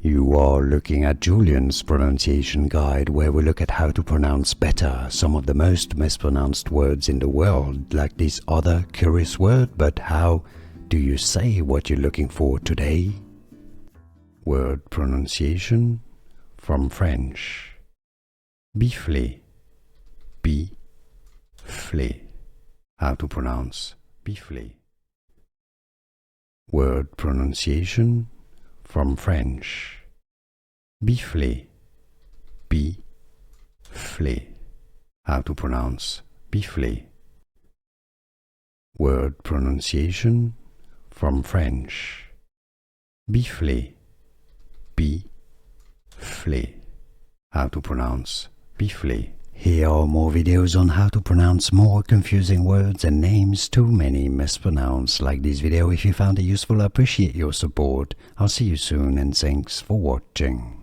You are looking at Julian's pronunciation guide, where we look at how to pronounce better some of the most mispronounced words in the world, like this other curious word. But how do you say what you're looking for today? Word pronunciation from French. Bifler. Bifler. How to pronounce Bifler. Word pronunciation from French. Bifler. Bifler. How to pronounce Bifler. Word pronunciation from French. Bifler. Bifler. How to pronounce Bifler. Here are more videos on how to pronounce more confusing words and names too many mispronounced. Like this video if you found it useful. I appreciate your support. I'll see you soon and thanks for watching.